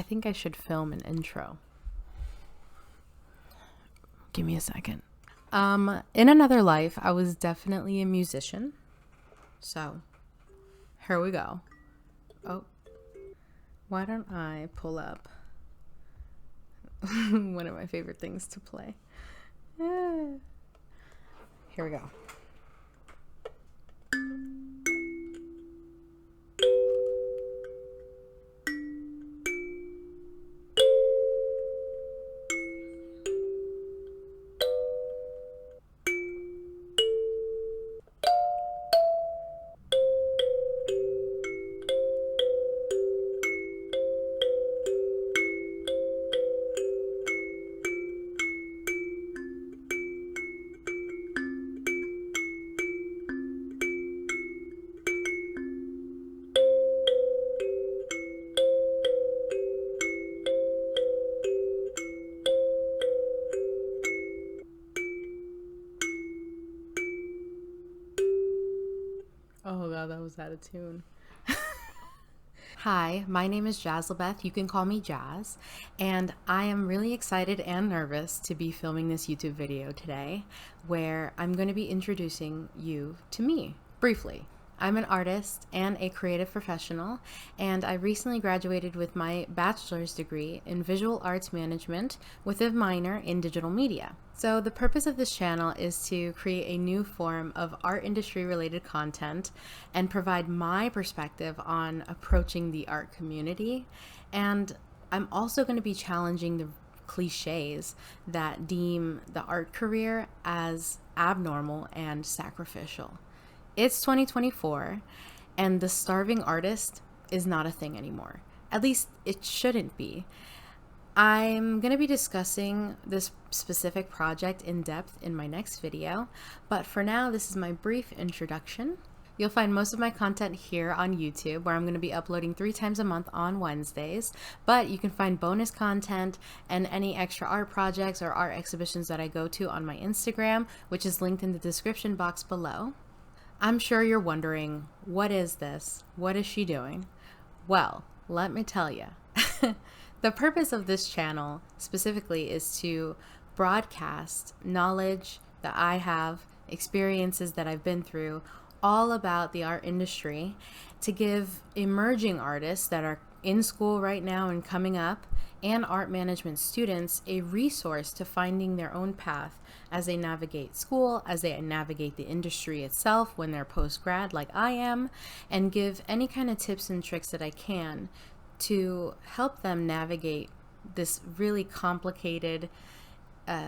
I think I should film an intro. Give me a second. In another life, I was definitely a musician. So, here we go. Oh, why don't I pull up one of my favorite things to play? Here we go. Oh god, that was out of tune. Hi, my name is Jazlebeth. You can call me Jazz, and I am really excited and nervous to be filming this YouTube video today, where I'm going to be introducing you to me, briefly. I'm an artist and a creative professional, and I recently graduated with my bachelor's degree in visual arts management with a minor in digital media. So the purpose of this channel is to create a new form of art industry related content and provide my perspective on approaching the art community. And I'm also going to be challenging the cliches that deem the art career as abnormal and sacrificial. It's 2024, and the starving artist is not a thing anymore. At least it shouldn't be. I'm going to be discussing this specific project in depth in my next video, but for now, this is my brief introduction. You'll find most of my content here on YouTube, where I'm going to be uploading 3 times a month on Wednesdays, but you can find bonus content and any extra art projects or art exhibitions that I go to on my Instagram, which is linked in the description box below. I'm sure you're wondering, what is this? What is she doing? Well, let me tell you. The purpose of this channel specifically is to broadcast knowledge that I have, experiences that I've been through, all about the art industry, to give emerging artists that are in school right now and coming up, and art management students a resource to finding their own path as they navigate school, as they navigate the industry itself when they're post-grad like I am, and give any kind of tips and tricks that I can to help them navigate this really complicated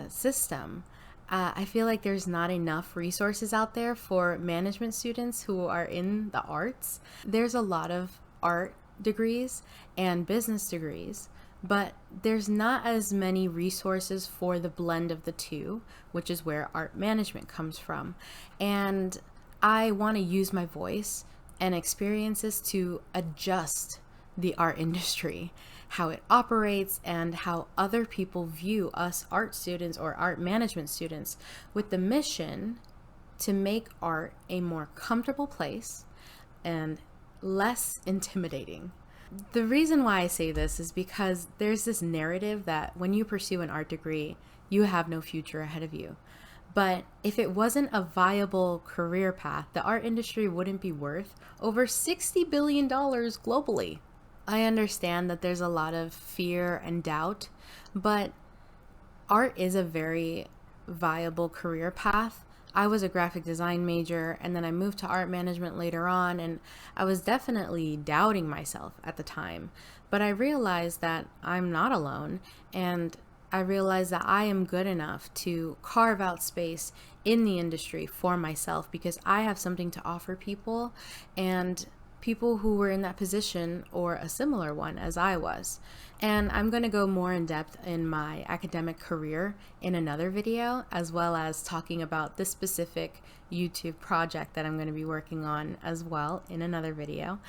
system. I feel like there's not enough resources out there for management students who are in the arts. There's a lot of art degrees and business degrees, but there's not as many resources for the blend of the two, which is where art management comes from. And I want to use my voice and experiences to adjust the art industry, how it operates, and how other people view us art students or art management students, with the mission to make art a more comfortable place and less intimidating. The reason why I say this is because there's this narrative that when you pursue an art degree, you have no future ahead of you. But if it wasn't a viable career path, the art industry wouldn't be worth over $60 billion globally. I understand that there's a lot of fear and doubt, but art is a very viable career path. I was a graphic design major, and then I moved to art management later on, and I was definitely doubting myself at the time. But I realized that I'm not alone, and I realized that I am good enough to carve out space in the industry for myself, because I have something to offer people, and people who were in that position or a similar one as I was. And I'm going to go more in depth in my academic career in another video, as well as talking about this specific YouTube project that I'm going to be working on as well in another video.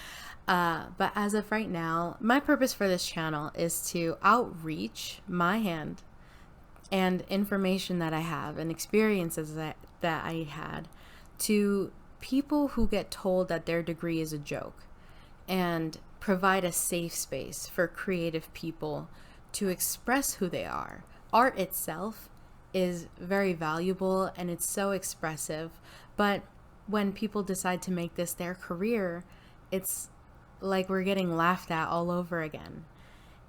But as of right now, my purpose for this channel is to outreach my hand and information that I have and experiences that I had to people who get told that their degree is a joke, and provide a safe space for creative people to express who they are. Art itself is very valuable and it's so expressive, but when people decide to make this their career, it's like we're getting laughed at all over again.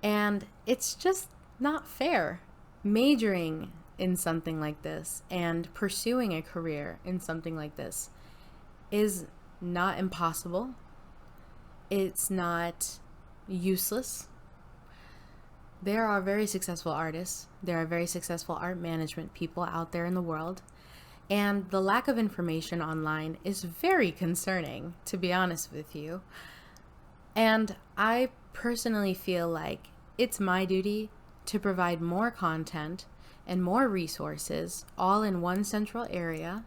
And it's just not fair. Majoring in something like this and pursuing a career in something like this is not impossible. It's not useless. There are very successful artists. There are very successful art management people out there in the world. And the lack of information online is very concerning, to be honest with you. And I personally feel like it's my duty to provide more content and more resources all in one central area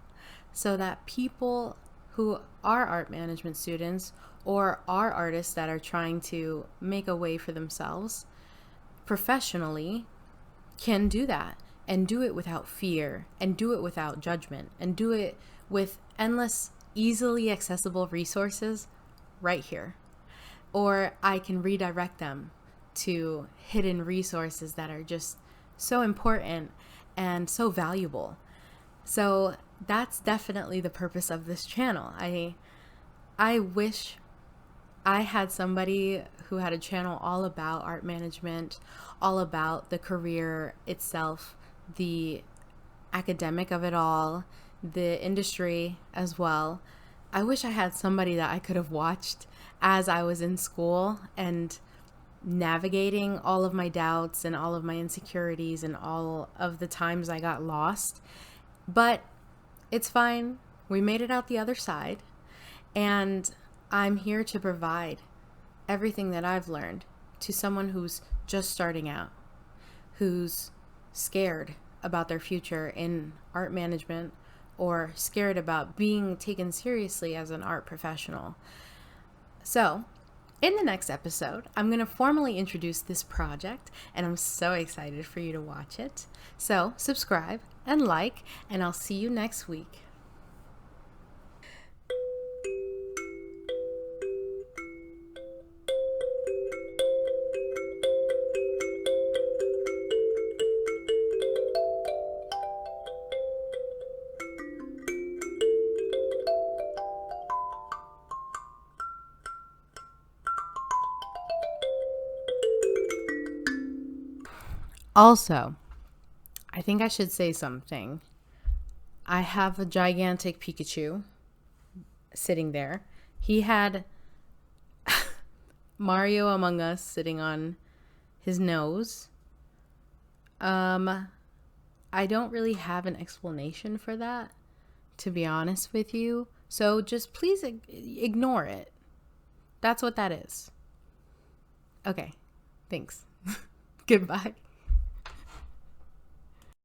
so that people who are art management students or are artists that are trying to make a way for themselves professionally can do that and do it without fear and do it without judgment and do it with endless, easily accessible resources right here. Or I can redirect them to hidden resources that are just so important and so valuable. So that's definitely the purpose of this channel. I wish I had somebody who had a channel all about art management, all about the career itself, the academic of it all, the industry as well. I wish I had somebody that I could have watched as I was in school and navigating all of my doubts and all of my insecurities and all of the times I got lost. But it's fine. We made it out the other side. And I'm here to provide everything that I've learned to someone who's just starting out, who's scared about their future in art management or scared about being taken seriously as an art professional. So, in the next episode, I'm going to formally introduce this project, and I'm so excited for you to watch it. So, subscribe and like, and I'll see you next week. Also, I think I should say something. I have a gigantic Pikachu sitting there. He had Mario Among Us sitting on his nose. I don't really have an explanation for that, to be honest with you. So just please ignore it. That's what that is. Okay, thanks. Goodbye.